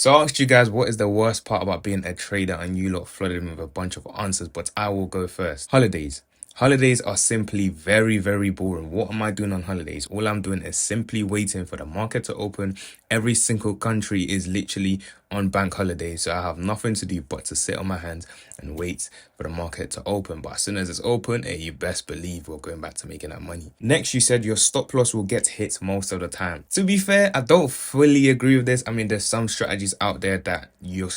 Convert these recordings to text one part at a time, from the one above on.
So I asked you guys what is the worst part about being a trader, and you lot flooded me with a bunch of answers, but I will go first. Holidays. Holidays are simply very, very boring. What am I doing on holidays? All I'm doing is simply waiting for the market to open. Every single country is literally on bank holidays, so I have nothing to do but to sit on my hands and wait for the market to open. But as soon as it's open, you best believe we're going back to making that money. Next, you said your stop loss will get hit most of the time. To be fair, I don't fully agree with this. I mean, there's some strategies out there that you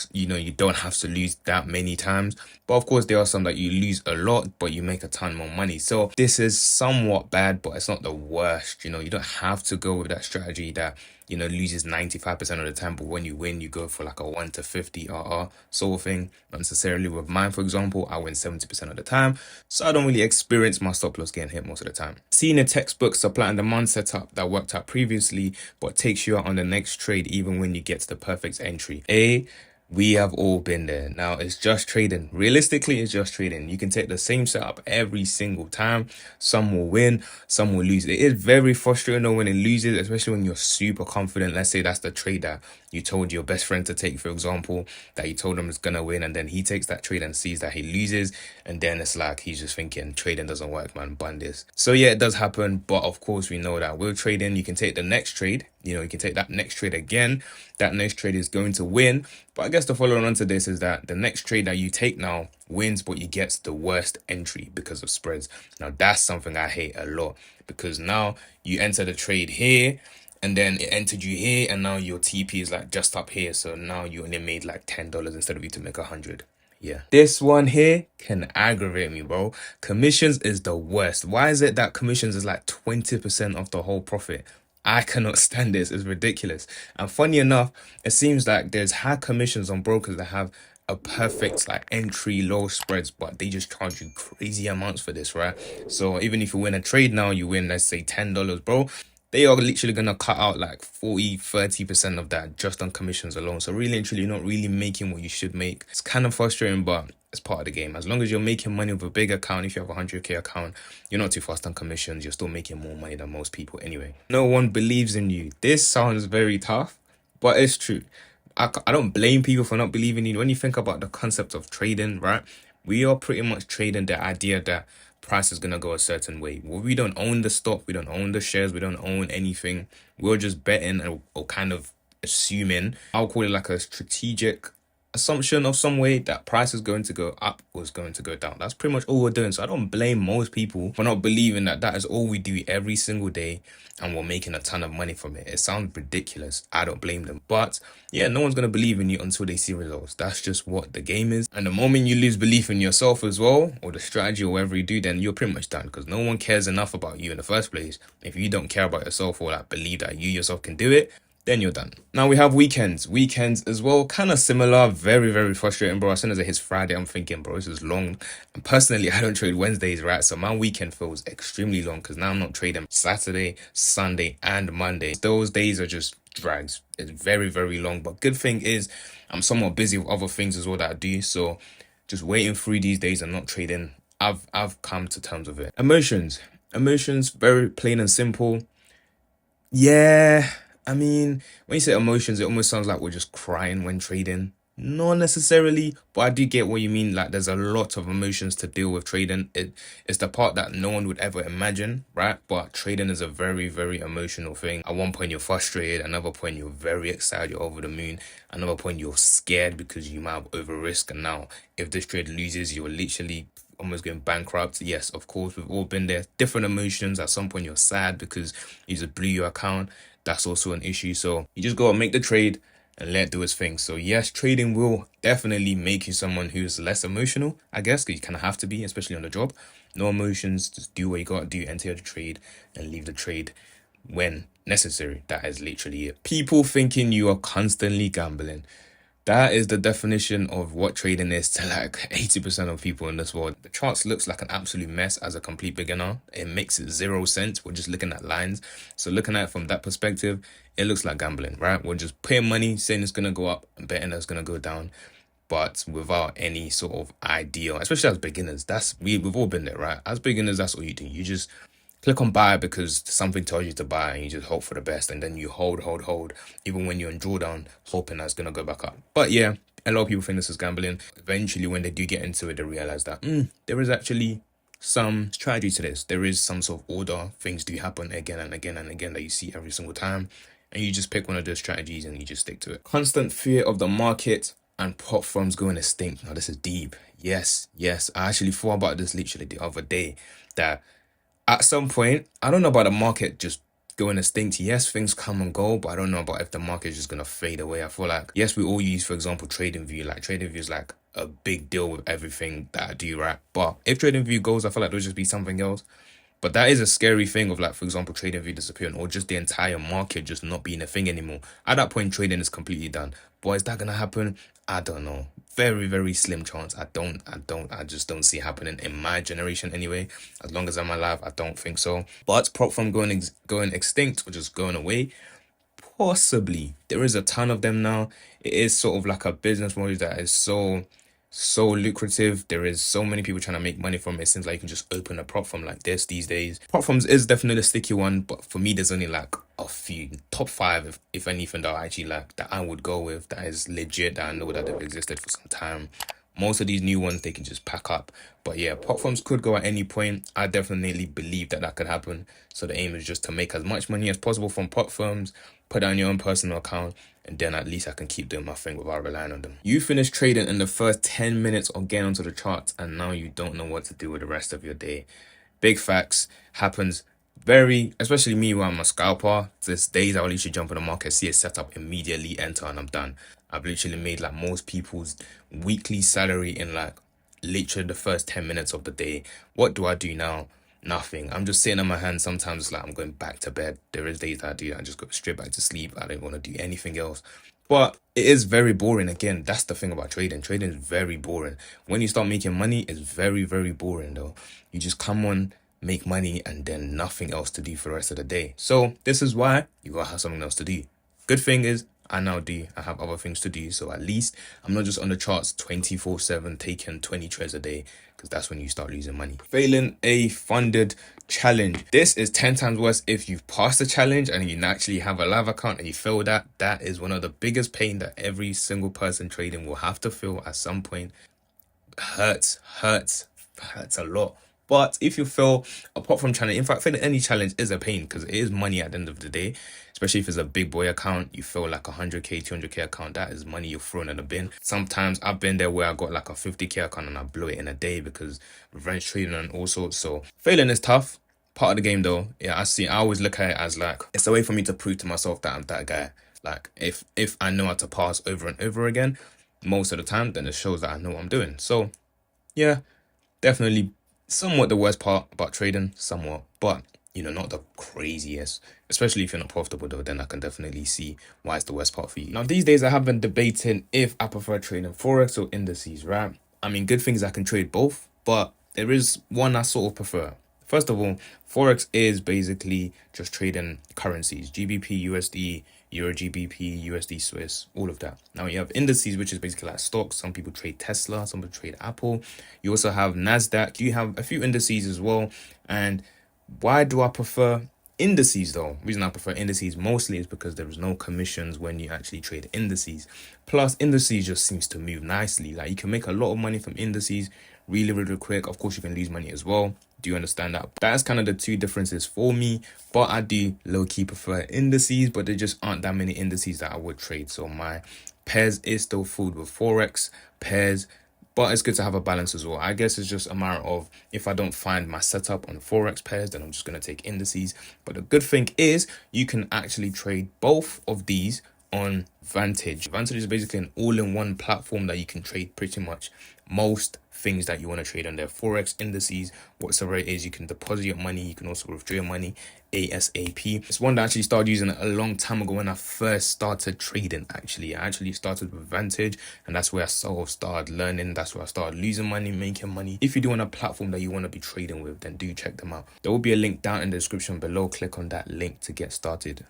don't have to lose that many times, but of course there are some that you lose a lot but you make a ton more money. So this is somewhat bad, but it's not the worst. You don't have to go with that strategy that loses 95% of the time, but when you win you go for like a 1 to 50 sort of thing. Not necessarily with mine, for example, I win 70% of the time, so I don't really experience my stop loss getting hit most of the time. Seeing a textbook supply and demand setup that worked out previously but takes you out on the next trade even when you get to the perfect entry. We have all been there. Now, it's just trading. Realistically, it's just trading. You can take the same setup every single time. Some will win, some will lose. It is very frustrating though when it loses, especially when you're super confident. Let's say that's the trade that you told your best friend to take, for example, that you told him is gonna win, and then he takes that trade and sees that he loses, and then it's like he's just thinking trading doesn't work, man, bun this. So yeah, it does happen, but of course we know that with trading you can take the next trade. You can take that next trade again. That next trade is going to win. But I guess the following on to this is that the next trade that you take now wins, but you get the worst entry because of spreads. Now, that's something I hate a lot, because now you enter the trade here and then it entered you here, and now your TP is like just up here. So now you only made like $10 instead of you to make 100. Yeah, this one here can aggravate me, bro. Commissions is the worst. Why is it that commissions is like 20% of the whole profit? I cannot stand this. It's ridiculous. And funny enough, it seems like there's high commissions on brokers that have a perfect like entry low spreads, but they just charge you crazy amounts for this, right? So even if you win a trade now, you win, let's say $10, bro, they are literally gonna cut out like 40-30% of that just on commissions alone. So really and truly, you're not really making what you should make. It's kind of frustrating, but it's part of the game. As long as you're making money with a big account, if you have a 100k account, you're not too fast on commissions. You're still making more money than most people anyway. No one believes in you. This sounds very tough, but it's true. I don't blame people for not believing in you. When you think about the concept of trading, right? We are pretty much trading the idea that price is going to go a certain way. Well, we don't own the stock, we don't own the shares, we don't own anything. We're just betting or kind of assuming, I'll call it like a strategic assumption of some way, that price is going to go up or is going to go down. That's pretty much all we're doing. So I don't blame most people for not believing that that is all we do every single day and we're making a ton of money from it. It sounds ridiculous. I don't blame them. But yeah, no one's going to believe in you until they see results. That's just what the game is. And the moment you lose belief in yourself as well, or the strategy or whatever you do, then you're pretty much done, because no one cares enough about you in the first place. If you don't care about yourself or like believe that you yourself can do it, then you're done. Now we have weekends. Weekends as well, kind of similar. Very, very frustrating, bro. As soon as it hits Friday, I'm thinking, bro, this is long. And personally, I don't trade Wednesdays, right? So my weekend feels extremely long, because now I'm not trading Saturday, Sunday, and Monday. Those days are just drags. It's very, very long. But good thing is I'm somewhat busy with other things as well that I do. So just waiting through these days and not trading, I've come to terms with it. Emotions, very plain and simple. Yeah, I mean, when you say emotions, it almost sounds like we're just crying when trading. Not necessarily, but I do get what you mean. Like, there's a lot of emotions to deal with trading. It's the part that no one would ever imagine, right? But trading is a very, very emotional thing. At one point, you're frustrated. Another point, you're very excited. You're over the moon. Another point, you're scared because you might have over risk. And now, if this trade loses, you're literally almost going bankrupt. Yes, of course, we've all been there. Different emotions. At some point, you're sad because you just blew your account. That's also an issue. So you just gotta make the trade and let it do its thing. So yes, trading will definitely make you someone who's less emotional, I guess, because you kind of have to be, especially on the job. No emotions, just do what you gotta do, enter the trade and leave the trade when necessary. That is literally it. People thinking you are constantly gambling. That is the definition of what trading is to like 80% of people in this world. The charts looks like an absolute mess as a complete beginner. It makes zero sense. We're just looking at lines. So looking at it from that perspective, it looks like gambling, right? We're just paying money, saying it's going to go up and betting it's going to go down, but without any sort of idea, especially as beginners. We've all been there, right? As beginners, that's all you do. You just Click on buy because something tells you to buy and you just hope for the best, and then you hold, even when you're in drawdown, hoping that's gonna go back up. But yeah, a lot of people think this is gambling. Eventually, when they do get into it, they realize that there is actually some strategy to this. There is some sort of order. Things do happen again and again and again that you see every single time, and you just pick one of those strategies and you just stick to it. Constant fear of the market and prop firms going extinct. Now this is deep. Yes, I actually thought about this literally the other day, that at some point, I don't know about the market just going extinct. Yes, things come and go, but I don't know about if the market is just gonna fade away. I feel like, yes, we all use, for example, TradingView. Like TradingView is like a big deal with everything that I do, right? But if TradingView goes, I feel like there'll just be something else. But that is a scary thing of, like, for example, TradingView disappearing, or just the entire market just not being a thing anymore. At that point, trading is completely done. But is that gonna happen? I don't know. Very, very slim chance. I just don't see it happening in my generation anyway. As long as I'm alive, I don't think so. But prop from going extinct or just going away, possibly. There is a ton of them now. It is sort of like a business model that is so lucrative. There is so many people trying to make money from it. It seems like you can just open a prop firm like this these days. Prop firms is definitely a sticky one, but for me, there's only like a few top 5, if anything, that I actually like, that I would go with, that is legit, that I know that they've existed for some time. Most of these new ones, they can just pack up. But yeah, prop firms could go at any point. I definitely believe that could happen. So the aim is just to make as much money as possible from prop firms, put on your own personal account, and then at least I can keep doing my thing without relying on them. You finish trading in the first 10 minutes or get onto the charts, and now you don't know what to do with the rest of your day. Big facts. Happens especially me when I'm a scalper. There's days I will literally jump in the market, see a setup, immediately enter, and I'm done. I've literally made like most people's weekly salary in like literally the first 10 minutes of the day. What do I do now? Nothing. I'm just sitting on my hands. Sometimes like I'm going back to bed. There is days that I do that. I just go straight back to sleep. I don't want to do anything else. But it is very boring. Again, that's the thing about trading. Trading is very boring. When you start making money, it's very, very boring though. You just come on, make money, and then nothing else to do for the rest of the day. So this is why you gotta have something else to do. Good thing is, I have other things to do, so at least I'm not just on the charts 24/7 taking 20 trades a day, because that's when you start losing money. Failing a funded challenge. This is 10 times worse if you've passed the challenge and you actually have a live account and you fail that. That is one of the biggest pain that every single person trading will have to feel at some point. Hurts a lot. But if you fail, apart from challenge, in fact, failing any challenge is a pain, because it is money at the end of the day. Especially if it's a big boy account, you feel like 100k, 200k account, that is money you're throwing in the bin. Sometimes I've been there where I got like a 50k account and I blew it in a day because revenge trading and all sorts. So failing is tough. Part of the game though. Yeah, I always look at it as like, it's a way for me to prove to myself that I'm that guy. Like if I know how to pass over and over again, most of the time, then it shows that I know what I'm doing. So yeah, definitely somewhat the worst part about trading, somewhat, but not the craziest. Especially if you're not profitable though, then I can definitely see why it's the worst part for you. Now these days I have been debating if I prefer trading forex or indices, right? I mean, good things I can trade both, but there is one I sort of prefer. First of all, forex is basically just trading currencies: GBP, USD, Euro GBP, USD Swiss, all of that. Now you have indices, which is basically like stocks. Some people trade Tesla, some people trade Apple. You also have NASDAQ. You have a few indices as well. And why do I prefer indices though? The reason I prefer indices mostly is because there is no commissions when you actually trade indices. Plus, indices just seems to move nicely. Like you can make a lot of money from indices really, really quick. Of course, you can lose money as well. Do you understand that? That's kind of the two differences for me. But I do low-key prefer indices, but there just aren't that many indices that I would trade. So my pairs is still filled with forex pairs, but it's good to have a balance as well. I guess it's just a matter of, if I don't find my setup on forex pairs, then I'm just going to take indices. But the good thing is you can actually trade both of these on Vantage. Vantage is basically an all-in-one platform that you can trade pretty much most things that you want to trade on there. Forex, indices, whatsoever it is. You can deposit your money, you can also withdraw your money ASAP. It's one that I actually started using a long time ago when I first started trading. I actually started with Vantage, and that's where I sort of started learning. That's where I started losing money, making money. If you do want a platform that you want to be trading with, then do check them out. There will be a link down in the description below. Click on that link to get started.